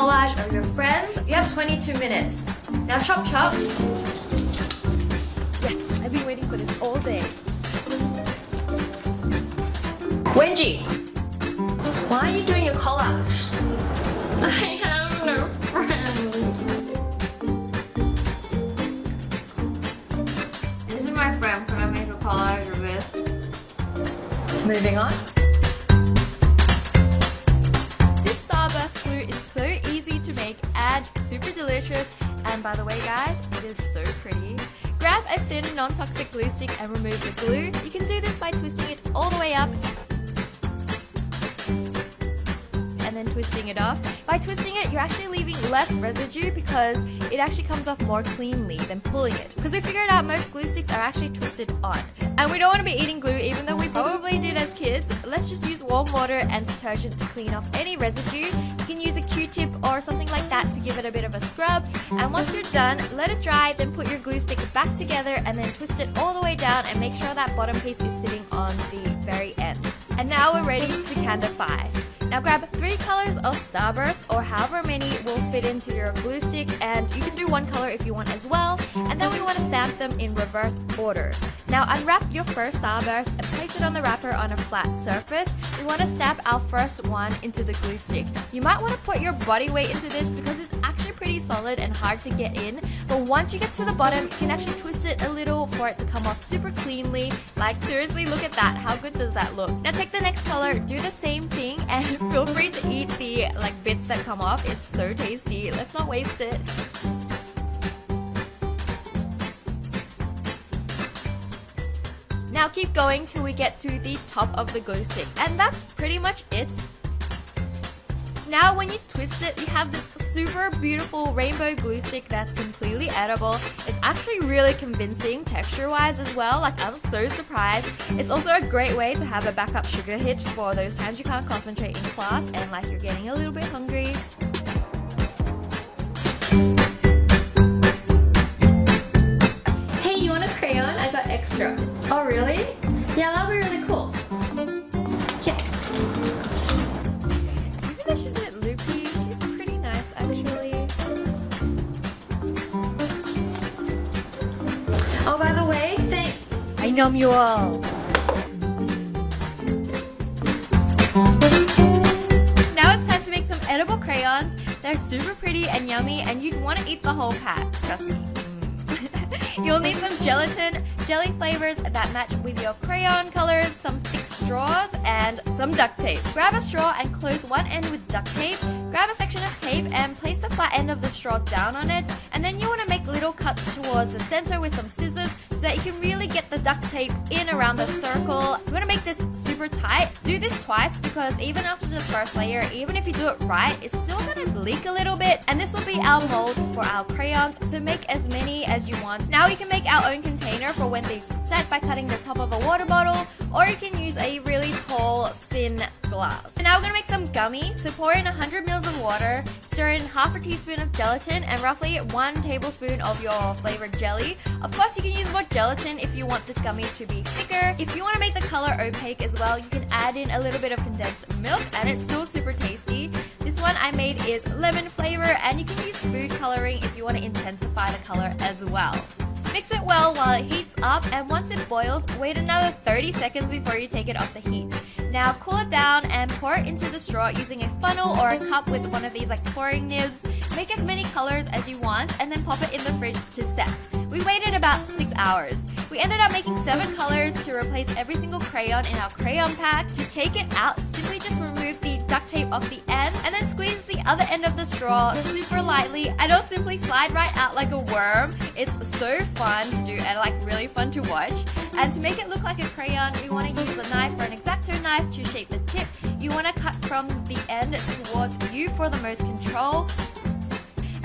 collage of your friends. You have 22 minutes. Now chop chop. Yes, I've been waiting for this all day. Wenji, why are you doing your collage? I have no friends. This is my friend. Can I make a collage of this? Moving on. This Starburst glue is so easy to make and super delicious. And by the way guys, it is so pretty. Grab a thin non-toxic glue stick and remove the glue. You can do this by twisting it all the way up and then twisting it off. By twisting it, you're actually leaving less residue because it actually comes off more cleanly than pulling it. Because we figured out most glue sticks are actually twisted on. And we don't want to be eating glue even though we probably did as kids. Let's just use warm water and detergent to clean off any residue. You can use a Q-tip or something like that to give it a bit of a scrub. And once you're done, let it dry, then put your glue stick back together and then twist it all the way down and make sure that bottom piece is sitting on the very end. And now we're ready to candify. Now grab 3 colors of Starburst or however many will fit into your glue stick, and you can do 1 color if you want as well. And then we want to stamp them in reverse order. Now unwrap your first Starburst and place it on the wrapper on a flat surface. We want to stamp our first one into the glue stick. You might want to put your body weight into this because it's actually pretty solid and hard to get in. But once you get to the bottom, you can actually twist it a little for it to come off super cleanly. Like seriously, look at that. How good does that look? Now take the next color, do the same thing, and feel free to eat the bits that come off. It's so tasty. Let's not waste it. Now keep going till we get to the top of the glue stick, and that's pretty much it. Now when you twist it, you have this super beautiful rainbow glue stick that's completely edible. It's actually really convincing texture-wise as well. Like, I'm so surprised. It's also a great way to have a backup sugar hit for those times you can't concentrate in class and like you're getting a little bit hungry. Hey, you want a crayon? I got extra. Oh really? Yeah, that'll be really cool. Yeah. Even though she's a bit loopy, she's pretty nice actually. Oh, by the way, I know you all. Now it's time to make some edible crayons. They're super pretty and yummy, and you'd want to eat the whole pack, trust me. You'll need some gelatin, jelly flavors that match with your crayon colors, some thick straws, and some duct tape. Grab a straw and close one end with duct tape. Grab a section of tape and place the flat end of the straw down on it, and then you want to make little cuts towards the center with some scissors so that you can really get the duct tape in around the circle. You want to make this super tight. Do this twice because even after the first layer, even if you do it right, it's still going to leak a little bit, and this will be our mold for our crayons, so make as many as you want. Now we can make our own container for when these set by cutting the top of a water bottle, or you can use a really tall, thin glass. So now we're going to make some gummy. So pour in 100 ml of water, stir in half a teaspoon of gelatin and roughly 1 tablespoon of your flavored jelly. Of course, you can use more gelatin if you want this gummy to be thicker. If you want to make the color opaque as well, you can add in a little bit of condensed milk and it's still super tasty. This one I made is lemon flavor, and you can use food coloring if you want to intensify the color as well. Mix it well while it heats up, and once it boils, wait another 30 seconds before you take it off the heat. Now cool it down and pour it into the straw using a funnel or a cup with one of these pouring nibs. Make as many colors as you want and then pop it in the fridge to set. We waited about 6 hours. We ended up making 7 colors to replace every single crayon in our crayon pack. To take it out, simply just remove the duct tape off the end and then squeeze the other end of the straw super lightly, and it'll simply slide right out like a worm. It's so fun to do and really fun to watch. And to make it look like a crayon, we want to use a knife or an X-Acto knife to shape the tip. You want to cut from the end towards you for the most control.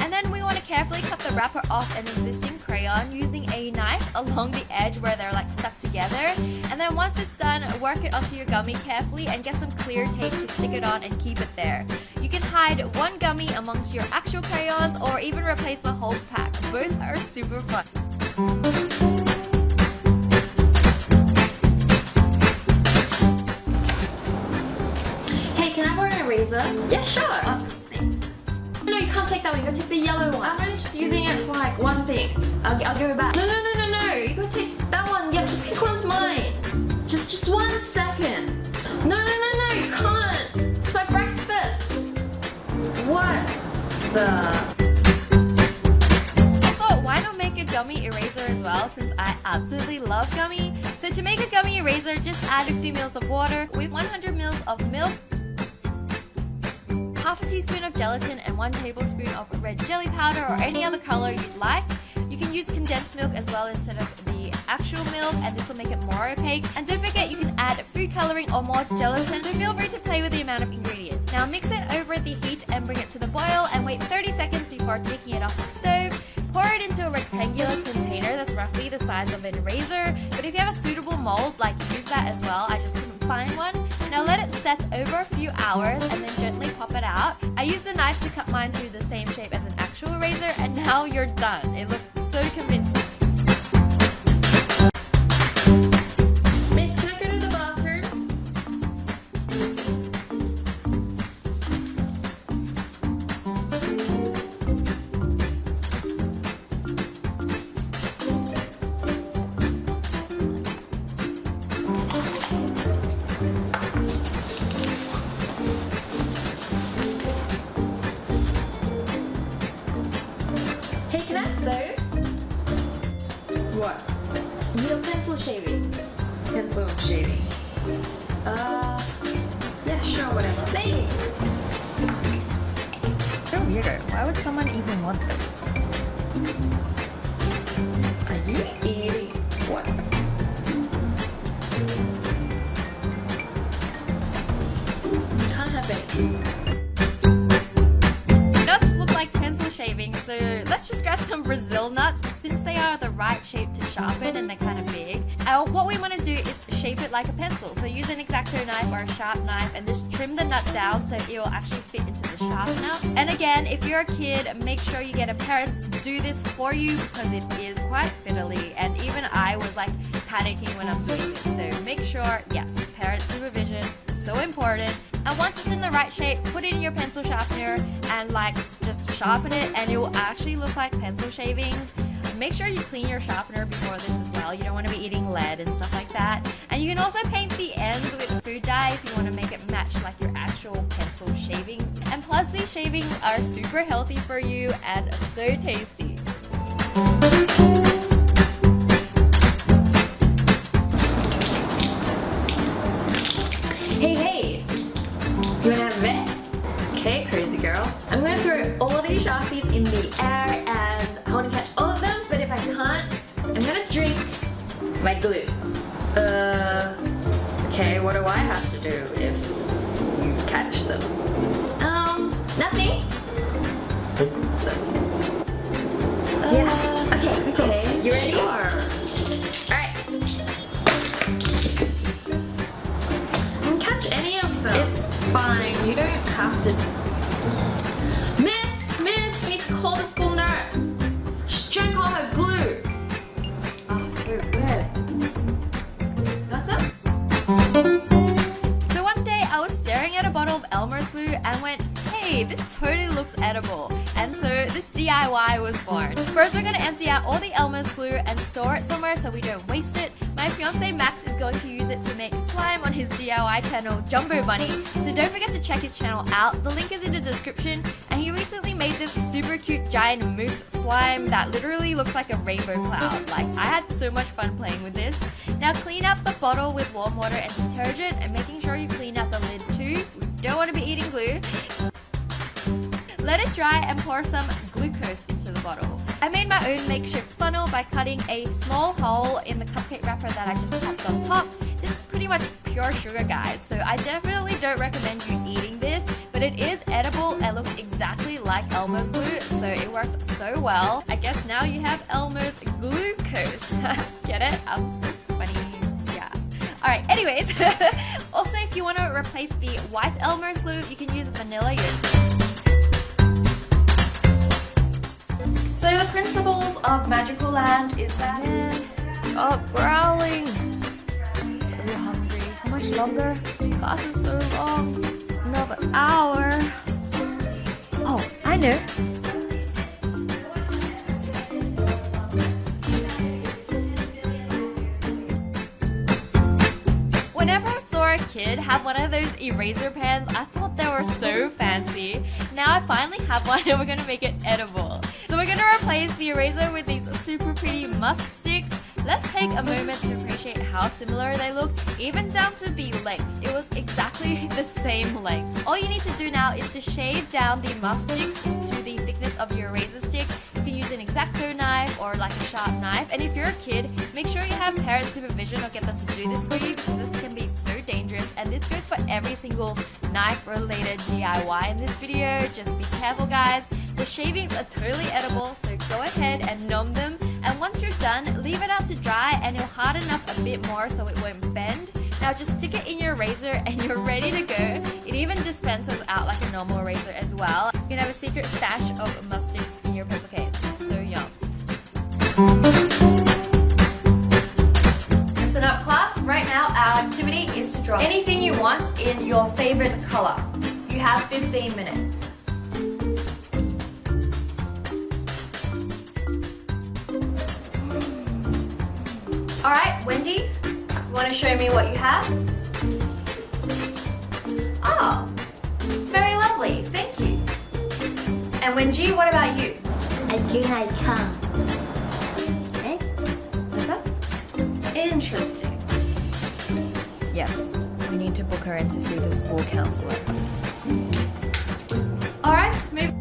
And then we want to carefully cut the wrapper off an existing crayon using a knife along the edge where they're stuck together. And then once it's done, work it onto your gummy carefully and get some clear tape to stick it on and keep it there. You can hide one gummy amongst your actual crayons or even replace the whole pack. Both are super fun. Hey, can I borrow an eraser? Yeah, sure. Awesome, thanks. No, yellow one. I'm only just using it for like one thing. I'll give it back. No. You gotta take that one. Yeah, pick one's mine. Just 1 second. No, you can't. It's my breakfast. What the? I thought, why not make a gummy eraser as well, since I absolutely love gummy. So to make a gummy eraser, just add 50 ml of water with 100 ml of milk, half a teaspoon of gelatin, and 1 tablespoon of red jelly powder or any other color you'd like. You can use condensed milk as well instead of the actual milk, and this will make it more opaque. And don't forget, you can add food coloring or more gelatin, so feel free to play with the amount of ingredients. Now mix it over the heat and bring it to the boil, and wait 30 seconds before taking it off the stove. Pour it into a rectangular container that's roughly the size of an eraser, but if you have a suitable mold, like, use that as well. I just couldn't find one. Now let it set over a few hours and then gently pop it out. I used a knife to cut mine to the same shape as an actual eraser, and now you're done. It looks so convincing. Miss, can I go to the bathroom? Hey, can I have those? What? Your pencil shaving. Pencil shaving. Yeah, sure, whatever. Thanks. So weirdo. Why would someone even want this? Are you eating what? Can't have it. Nuts look like pencil shaving, so let's just grab some Brazil nuts, since they are the right shape to sharpen and they're kind of big. What we want to do is shape it like a pencil. So use an X-Acto knife or a sharp knife and just trim the nut down so it will actually fit into the sharpener. And again, if you're a kid, make sure you get a parent to do this for you, because it is quite fiddly, and even I was like panicking when I'm doing this. So make sure, yes, parent supervision, so important. And once it's in the right shape, put it in your pencil sharpener and like just sharpen it, and it will actually look like pencil shavings. Make sure you clean your sharpener before this as well. You don't want to be eating lead and stuff like that. And you can also paint the ends with food dye if you want to make it match like your actual pencil shavings. And plus, these shavings are super healthy for you and so tasty. Hey, you wanna have a bet? Okay, crazy girl. I'm gonna throw all of these Sharpies in the air, and I wanna catch all of them, but if I can't, I'm gonna drink my glue. Okay, what do I have to do if you catch them? Nothing. Yeah, okay. You ready? Sure. Alright. Catch any of them. It's fine, you don't have to. Miss, you need to call the school nurse. She drank all her glue. Oh, so good. What's up? So one day I was staring at a bottle of Elmer's glue and went, hey, this totally looks edible. And so this DIY was born. First, we're gonna empty out all the Elmer's glue and store it somewhere so we don't waste it. My fiance Max is going to use it to make slime on his DIY channel, Jumbo Bunny. So don't forget to check his channel out. The link is in the description. And he recently made this super cute giant mousse slime that literally looks like a rainbow cloud. Like, I had so much fun playing with this. Now clean out the bottle with warm water and detergent, and making sure you clean out the lid too. We don't want to be eating glue. Let it dry and pour some glucose into the bottle. I made my own makeshift funnel by cutting a small hole in the cupcake wrapper that I just popped on top. This is pretty much pure sugar, guys, so I definitely don't recommend you eating this, but it is edible and looks exactly like Elmer's glue, so it works so well. I guess now you have Elmer's glucose. Get it? I'm so funny. Yeah. Alright, anyways. Also, if you want to replace the white Elmer's glue, you can use vanilla yogurt. So the principles of Magical Land is that Stop growling. So hungry. How much longer? Class is so long. Another hour. Oh, I know. kid, have one of those eraser pens. I thought they were so fancy. Now I finally have one and we're going to make it edible. So we're going to replace the eraser with these super pretty musk sticks. Let's take a moment to appreciate how similar they look, even down to the length. It was exactly the same length. All you need to do now is to shave down the musk sticks to the thickness of your eraser stick. You can use an X-Acto knife or like a sharp knife. And if you're a kid, make sure you have parent supervision or get them to do this for you, because this can be so dangerous. And this goes for every single knife-related DIY in this video. Just be careful, guys. The shavings are totally edible, so go ahead and numb them. And once you're done, leave it out to dry and it'll harden up a bit more so it won't bend. Now just stick it in your razor and you're ready to go. It even dispenses out like a normal razor as well. You can have a secret stash of musk sticks in your pencil case. It's so yum. Listen up, class. Right now our activity is to draw anything you want in your favorite color. You have 15 minutes. Alright, Wendy, you want to show me what you have? Oh, it's very lovely, thank you. And Wenji, what about you? I think I can. Eh? What's that? Interesting. Yes, we need to book her in to see the school counselor. Alright, move.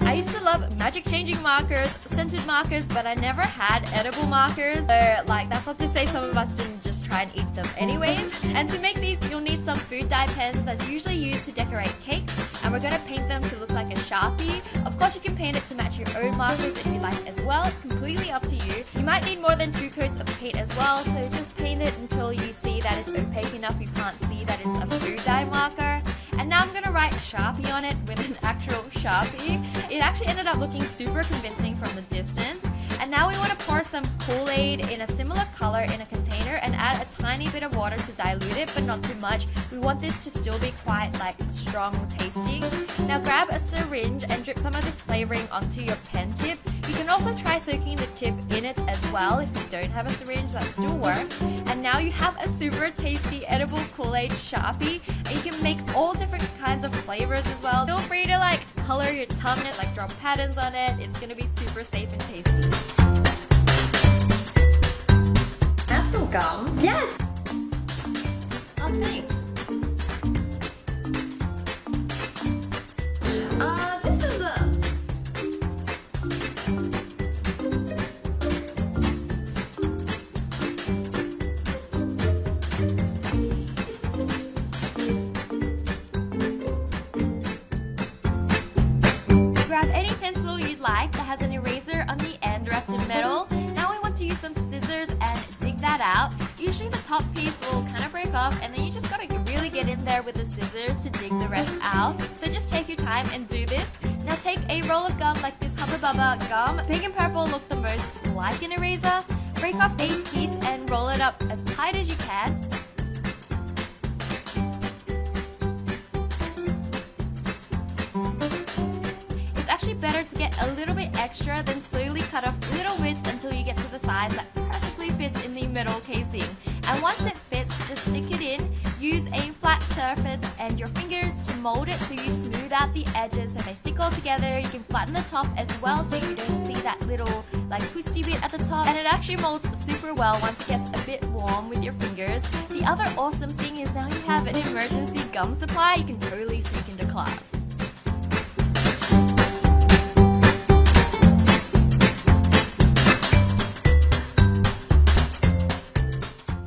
I used to love magic changing markers, scented markers, but I never had edible markers. So like, that's not to say some of us didn't just try and eat them anyways. And to make these, you'll need some food dye pens that's usually used to decorate cakes. And we're going to paint them to look like a Sharpie. Of course, you can paint it to match your own markers if you like as well. It's completely up to you. You might need more than 2 coats of paint as well, so just paint it until you see that it's opaque enough you can't see that it's a food dye marker. And now I'm going to write Sharpie on it with an actual Sharpie. It actually ended up looking super convincing from the distance. And now we want to pour some Kool-Aid in a similar color in a container and add a tiny bit of water to dilute it, but not too much. We want this to still be quite like strong tasting. Now grab a syringe and drip some of this flavoring onto your pen tip. You can also try soaking the tip in it as well if you don't have a syringe, that still works. And now you have a super tasty edible Kool-Aid Sharpie, and you can make all different kinds of flavors as well. Feel free to like color your tongue it, like draw patterns on it. It's gonna be super safe and tasty. Have some gum. Yes! Oh, thanks. This is a... Grab any pencil you'd like that has an eraser on the end wrapped in metal. Now we want to use some scissors and dig that out. Usually the top piece will kind of break off, and then you just gotta really get in there with the scissors to dig the rest out. So just take your time and do this. Now take a roll of gum like this Hubba Bubba gum. Pink and purple look the most like an eraser. Break off a piece and roll it up as tight as you can. It's actually better to get a little bit extra, then slowly cut off little bits until you get to the size that perfectly fits in the metal casing. And once it fits, just stick it in. Use a flat surface and your fingers to mold it so you smooth out the edges so they stick all together. You can flatten the top as well so you don't see that little like twisty bit at the top. And it actually molds super well once it gets a bit warm with your fingers. The other awesome thing is now you have an emergency gum supply you can totally sneak into class.